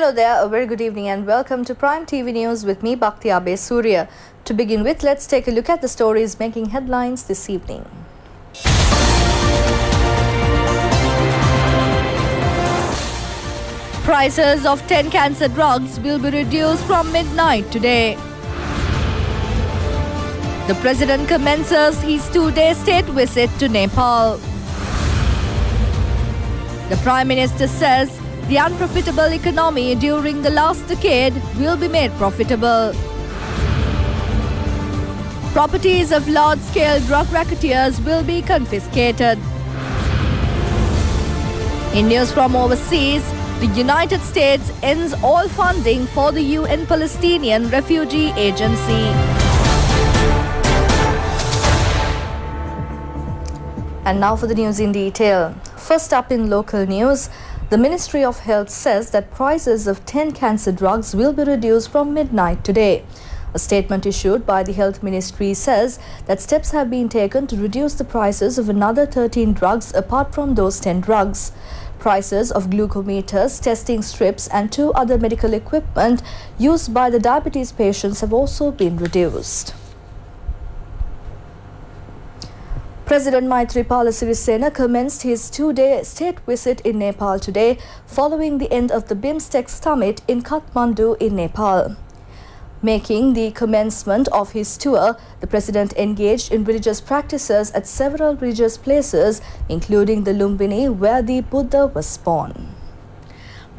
Hello there, a very good evening and welcome to Prime TV News with me, Bhakti Abe Surya. To begin with, let's take a look at the stories making headlines this evening. Prices of 10 cancer drugs will be reduced from midnight today. The President commences his 2-day state visit to Nepal. The Prime Minister says the unprofitable economy during the last decade will be made profitable. Properties of large-scale drug racketeers will be confiscated. In news from overseas, the United States ends all funding for the UN Palestinian Refugee Agency. And now for the news in detail. First up in local news, the Ministry of Health says that prices of 10 cancer drugs will be reduced from midnight today. A statement issued by the Health Ministry says that steps have been taken to reduce the prices of another 13 drugs apart from those 10 drugs. Prices of glucometers, testing strips and 2 other medical equipment used by the diabetes patients have also been reduced. President Maithripala Sirisena commenced his 2-day state visit in Nepal today following the end of the BIMSTEC summit in Kathmandu in Nepal. Making the commencement of his tour, the president engaged in religious practices at several religious places, including the Lumbini, where the Buddha was born.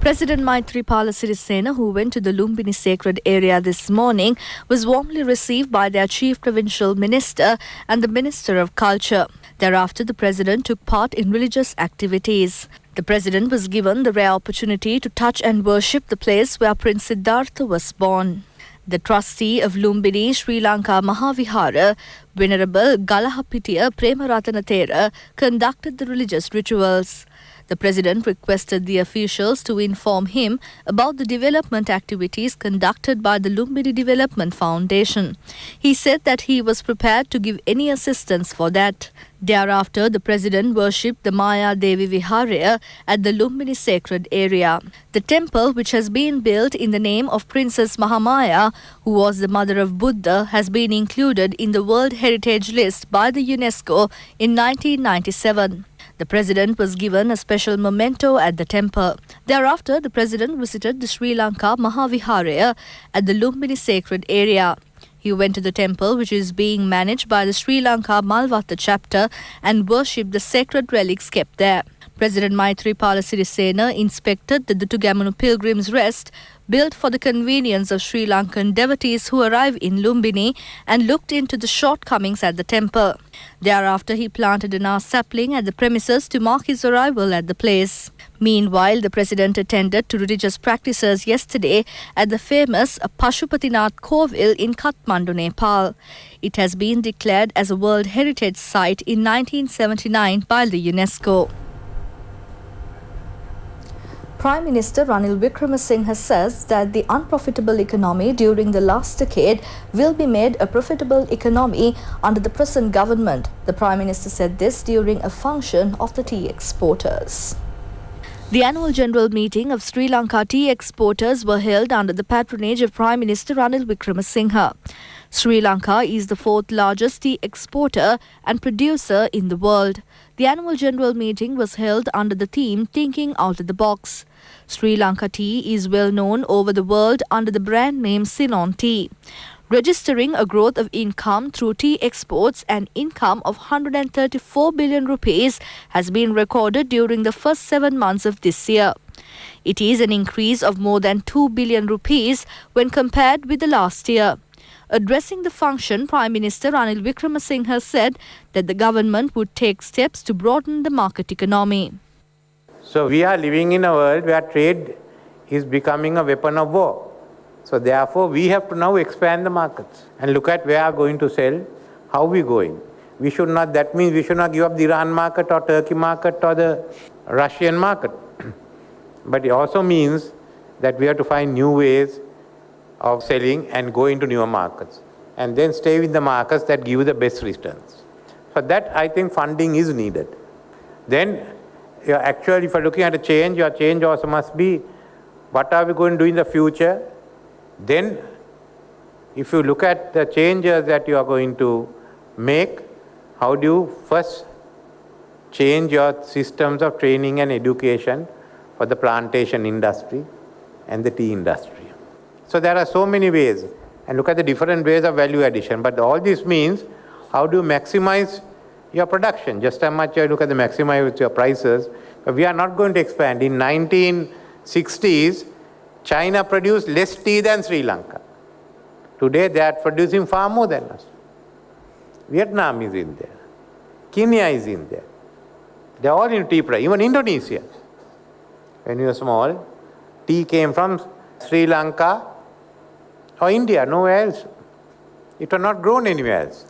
President Maithripala Sirisena, who went to the Lumbini sacred area this morning, was warmly received by their chief provincial minister and the Minister of Culture. Thereafter, the president took part in religious activities. The president was given the rare opportunity to touch and worship the place where Prince Siddhartha was born. The trustee of Lumbini Sri Lanka Mahavihara, Venerable Galahapitiya Premarathanathera, conducted the religious rituals. The president requested the officials to inform him about the development activities conducted by the Lumbini Development Foundation. He said that he was prepared to give any assistance for that. Thereafter, the president worshipped the Maya Devi Viharaya at the Lumbini sacred area. The temple, which has been built in the name of Princess Mahamaya, who was the mother of Buddha, has been included in the World Heritage List by the UNESCO in 1997. The president was given a special memento at the temple. Thereafter, the president visited the Sri Lanka Mahaviharaya at the Lumbini sacred area. He went to the temple, which is being managed by the Sri Lanka Malvatta chapter, and worshipped the sacred relics kept there. President Maithripala Sirisena inspected the Dutugamunu Pilgrims' Rest, built for the convenience of Sri Lankan devotees who arrive in Lumbini, and looked into the shortcomings at the temple. Thereafter, he planted an ash sapling at the premises to mark his arrival at the place. Meanwhile, the president attended to religious practices yesterday at the famous Pashupatinath Kovil in Kathmandu, Nepal. It has been declared as a World Heritage Site in 1979 by the UNESCO. Prime Minister Ranil Wickremesinghe says that the unprofitable economy during the last decade will be made a profitable economy under the present government. The Prime Minister said this during a function of the tea exporters. The annual general meeting of Sri Lanka tea exporters were held under the patronage of Prime Minister Ranil Wickremesinghe. Sri Lanka is the 4th largest tea exporter and producer in the world. The annual general meeting was held under the theme Thinking Out of the Box. Sri Lanka tea is well known over the world under the brand name Ceylon tea, registering a growth of income through tea exports. An income of 134 billion rupees has been recorded during the first 7 months of this year. It is an increase of more than 2 billion rupees when compared with the last year. Addressing the function, Prime Minister Ranil Wickremesinghe said that the government would take steps to broaden the market economy. So we are living in a world where trade is becoming a weapon of war. So therefore, we have to now expand the markets and look at where we are going to sell, how we are going. That means we should not give up the Iran market or Turkey market or the Russian market. But it also means that we have to find new ways of selling and go into newer markets. And then stay with the markets that give the best returns. For that, I think funding is needed. Then, actually, if you're looking at a change, your change also must be what are we going to do in the future, then if you look at the changes that you are going to make, how do you first change your systems of training and education for the plantation industry and the tea industry. So there are so many ways, and look at the different ways of value addition. But all this means, how do you maximize your production? Just as much you look at the maximize your prices, but we are not going to expand. In 1960s, China produced less tea than Sri Lanka. Today they are producing far more than us. Vietnam is in there. Kenya is in there. They are all in tea price, even Indonesia. When you were small, tea came from Sri Lanka or India, nowhere else. It was not grown anywhere else.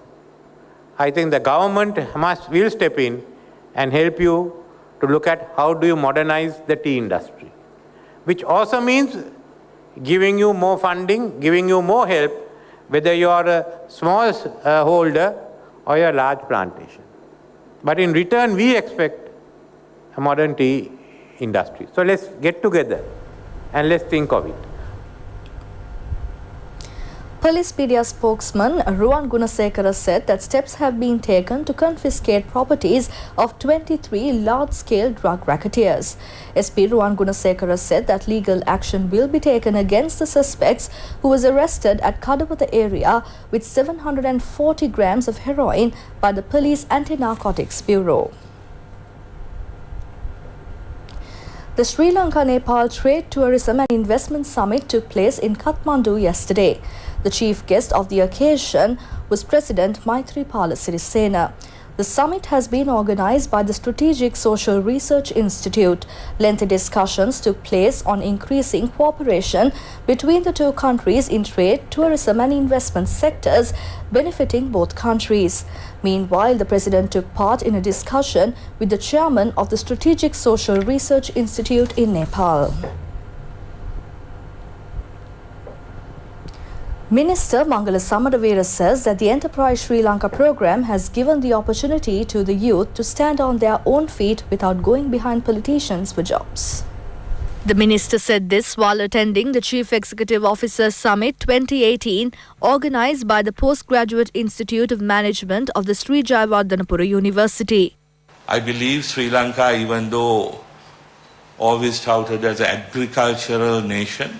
I think the government will step in and help you to look at how do you modernize the tea industry, which also means giving you more funding, giving you more help, whether you are a small holder or a large plantation. But in return, we expect a modern tea industry. So let's get together and let's think of it. Police media spokesman Ruwan Gunasekara said that steps have been taken to confiscate properties of 23 large-scale drug racketeers. SP Ruwan Gunasekara said that legal action will be taken against the suspects who was arrested at Kadawatha area with 740 grams of heroin by the Police Anti-Narcotics Bureau. The Sri Lanka-Nepal Trade, Tourism and Investment Summit took place in Kathmandu yesterday. The chief guest of the occasion was President Maithripala Sirisena. The summit has been organized by the Strategic Social Research Institute. Lengthy discussions took place on increasing cooperation between the two countries in trade, tourism and investment sectors, benefiting both countries. Meanwhile, the President took part in a discussion with the chairman of the Strategic Social Research Institute in Nepal. Minister Mangala Samaravira says that the Enterprise Sri Lanka program has given the opportunity to the youth to stand on their own feet without going behind politicians for jobs. The minister said this while attending the Chief Executive Officer Summit 2018 organised by the Postgraduate Institute of Management of the Sri Jayawardhanapura University. I believe Sri Lanka, even though always touted as an agricultural nation,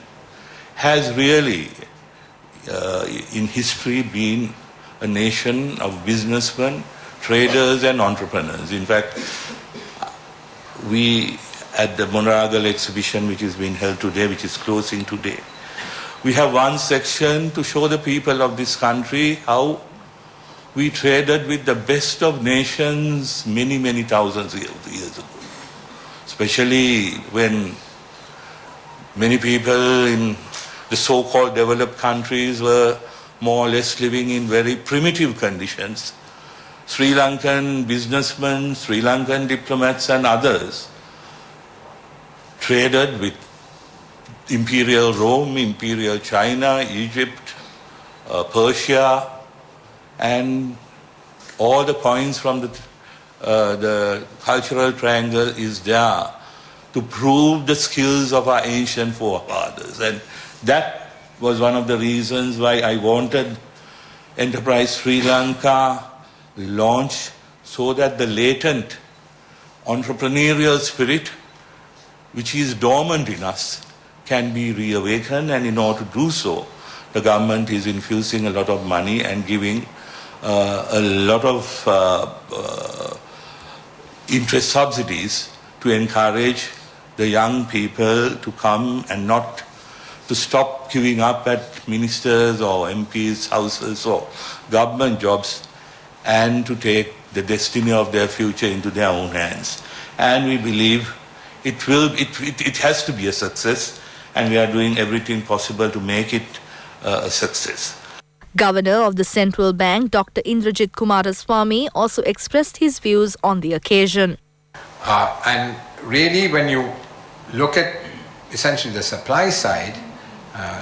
has really in history been a nation of businessmen, traders and entrepreneurs. In fact, we at the Monaragal exhibition, which is being held today, which is closing today, we have one section to show the people of this country how we traded with the best of nations many thousands of years ago. Especially when many people in the so-called developed countries were more or less living in very primitive conditions. Sri Lankan businessmen, Sri Lankan diplomats and others traded with Imperial Rome, Imperial China, Egypt, Persia, and all the points from the cultural triangle is there to prove the skills of our ancient forefathers. And that was one of the reasons why I wanted Enterprise Sri Lanka launched, so that the latent entrepreneurial spirit which is dormant in us can be reawakened, and in order to do so, the government is infusing a lot of money and giving a lot of interest subsidies to encourage the young people to come and not to stop queuing up at ministers or MPs' houses or government jobs, and to take the destiny of their future into their own hands. And we believe it has to be a success, and we are doing everything possible to make it a success. Governor of the Central Bank, Dr. Indrajit Kumaraswamy, also expressed his views on the occasion. And really, when you look at essentially the supply side,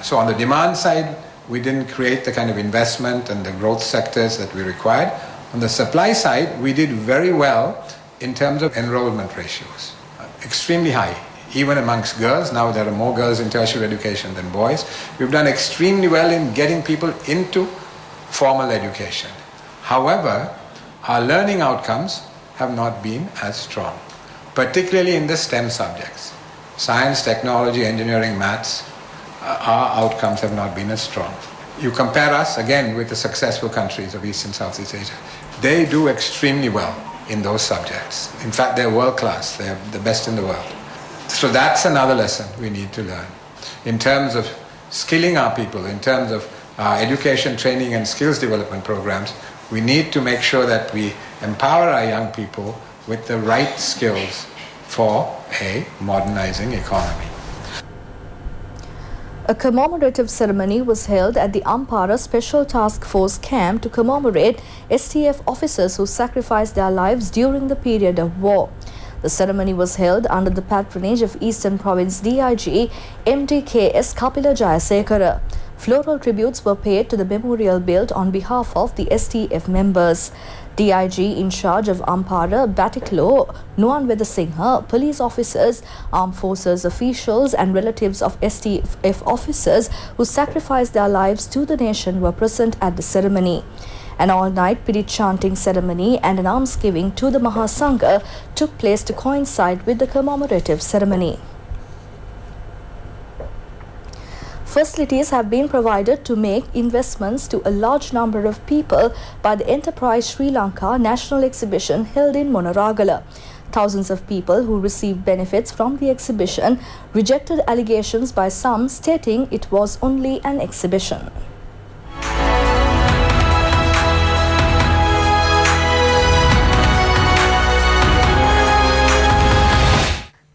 so on the demand side, we didn't create the kind of investment and the growth sectors that we required. On the supply side, we did very well in terms of enrollment ratios, extremely high even amongst girls. Now there are more girls in tertiary education than boys. We've done extremely well in getting people into formal education. However, our learning outcomes have not been as strong, particularly in the STEM subjects. Science, technology, engineering, maths, our outcomes have not been as strong. You compare us again with the successful countries of East and Southeast Asia. They do extremely well in those subjects. In fact, they're world class. They're the best in the world. So that's another lesson we need to learn. In terms of skilling our people, in terms of our education, training and skills development programs, we need to make sure that we empower our young people with the right skills for a modernizing economy. A commemorative ceremony was held at the Ampara Special Task Force camp to commemorate STF officers who sacrificed their lives during the period of war. The ceremony was held under the patronage of Eastern Province DIG MDKS Kapila Jayasekara. Floral tributes were paid to the memorial built on behalf of the STF members. DIG in charge of Ampara, Batiklo, Nuanveda Singha, police officers, armed forces officials and relatives of STF officers who sacrificed their lives to the nation were present at the ceremony. An all-night Pirit chanting ceremony and an almsgiving to the Mahasangha took place to coincide with the commemorative ceremony. Facilities have been provided to make investments to a large number of people by the Enterprise Sri Lanka National Exhibition held in Monaragala. Thousands of people who received benefits from the exhibition rejected allegations by some stating it was only an exhibition.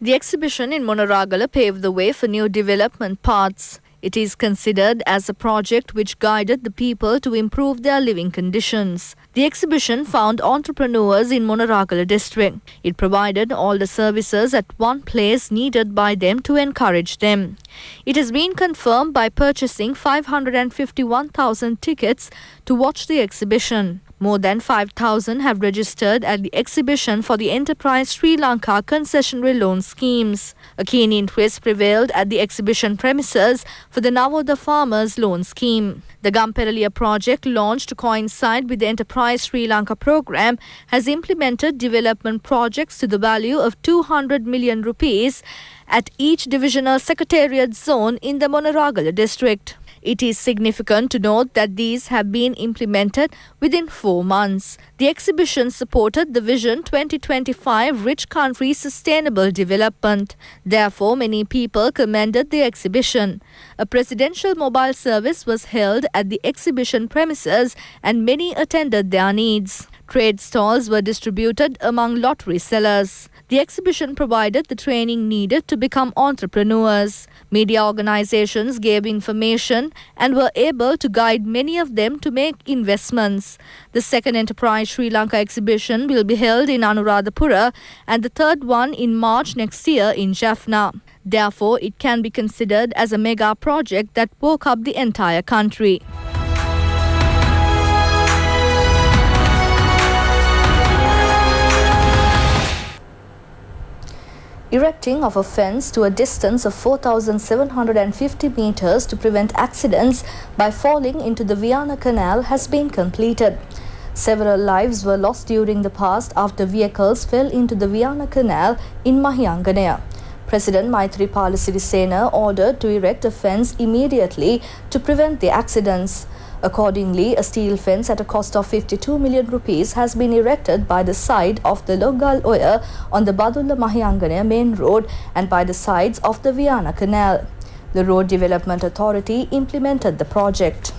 The exhibition in Monaragala paved the way for new development paths. It is considered as a project which guided the people to improve their living conditions. The exhibition found entrepreneurs in Monaragala district. It provided all the services at one place needed by them to encourage them. It has been confirmed by purchasing 551,000 tickets to watch the exhibition. More than 5,000 have registered at the exhibition for the Enterprise Sri Lanka concessionary loan schemes. A keen interest prevailed at the exhibition premises for the Navoda Farmers Loan Scheme. The Gamperaliya project, launched to coincide with the Enterprise Sri Lanka program, has implemented development projects to the value of 200 million rupees at each divisional secretariat zone in the Monaragala district. It is significant to note that these have been implemented within 4 months. The exhibition supported the Vision 2025 Rich Country Sustainable Development. Therefore, many people commended the exhibition. A presidential mobile service was held at the exhibition premises and many attended their needs. Trade stalls were distributed among lottery sellers. The exhibition provided the training needed to become entrepreneurs. Media organizations gave information and were able to guide many of them to make investments. The second Enterprise Sri Lanka exhibition will be held in Anuradhapura and the third one in March next year in Jaffna. Therefore, it can be considered as a mega project that woke up the entire country. Erecting of a fence to a distance of 4,750 meters to prevent accidents by falling into the Viana Canal has been completed. Several lives were lost during the past after vehicles fell into the Viana Canal in Mahyanganaya. President Maithripala Sirisena ordered to erect a fence immediately to prevent the accidents. Accordingly, a steel fence at a cost of 52 million rupees has been erected by the side of the Logal Oya on the Badulla Mahyanganaya main road and by the sides of the Viana Canal. The Road Development Authority implemented the project.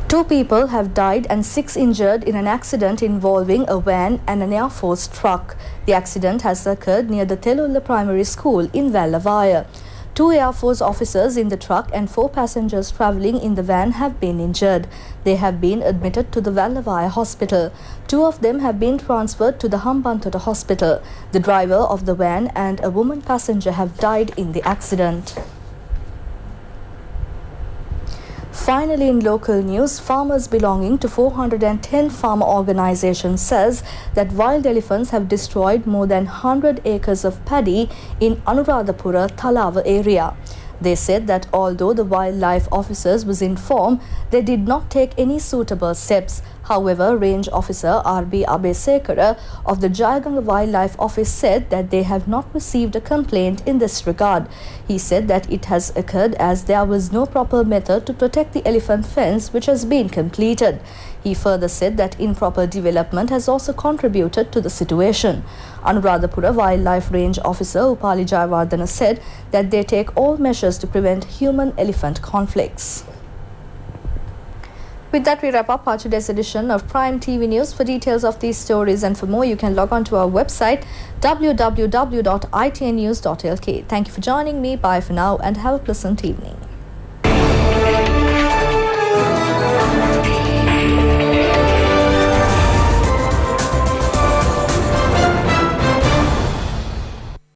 Two people have died and 6 injured in an accident involving a van and an Air Force truck. The accident has occurred near the Telulla Primary School in Vallavaya. 2 Air Force officers in the truck and 4 passengers travelling in the van have been injured. They have been admitted to the Vallavaya hospital. 2 of them have been transferred to the Hambantota hospital. The driver of the van and a woman passenger have died in the accident. Finally, in local news, farmers belonging to 410 farmer organizations says that wild elephants have destroyed more than 100 acres of paddy in Anuradhapura Thalava area. They said that although the wildlife officers was informed, they did not take any suitable steps. However, Range Officer R.B. Abesekara of the Jayaganga Wildlife Office said that they have not received a complaint in this regard. He said that it has occurred as there was no proper method to protect the elephant fence which has been completed. He further said that improper development has also contributed to the situation. Anuradhapura Wildlife Range Officer Upali Jayawardena said that they take all measures to prevent human-elephant conflicts. With that, we wrap up our today's edition of Prime TV News. For details of these stories and for more, you can log on to our website www.itnnews.lk. Thank you for joining me. Bye for now and have a pleasant evening.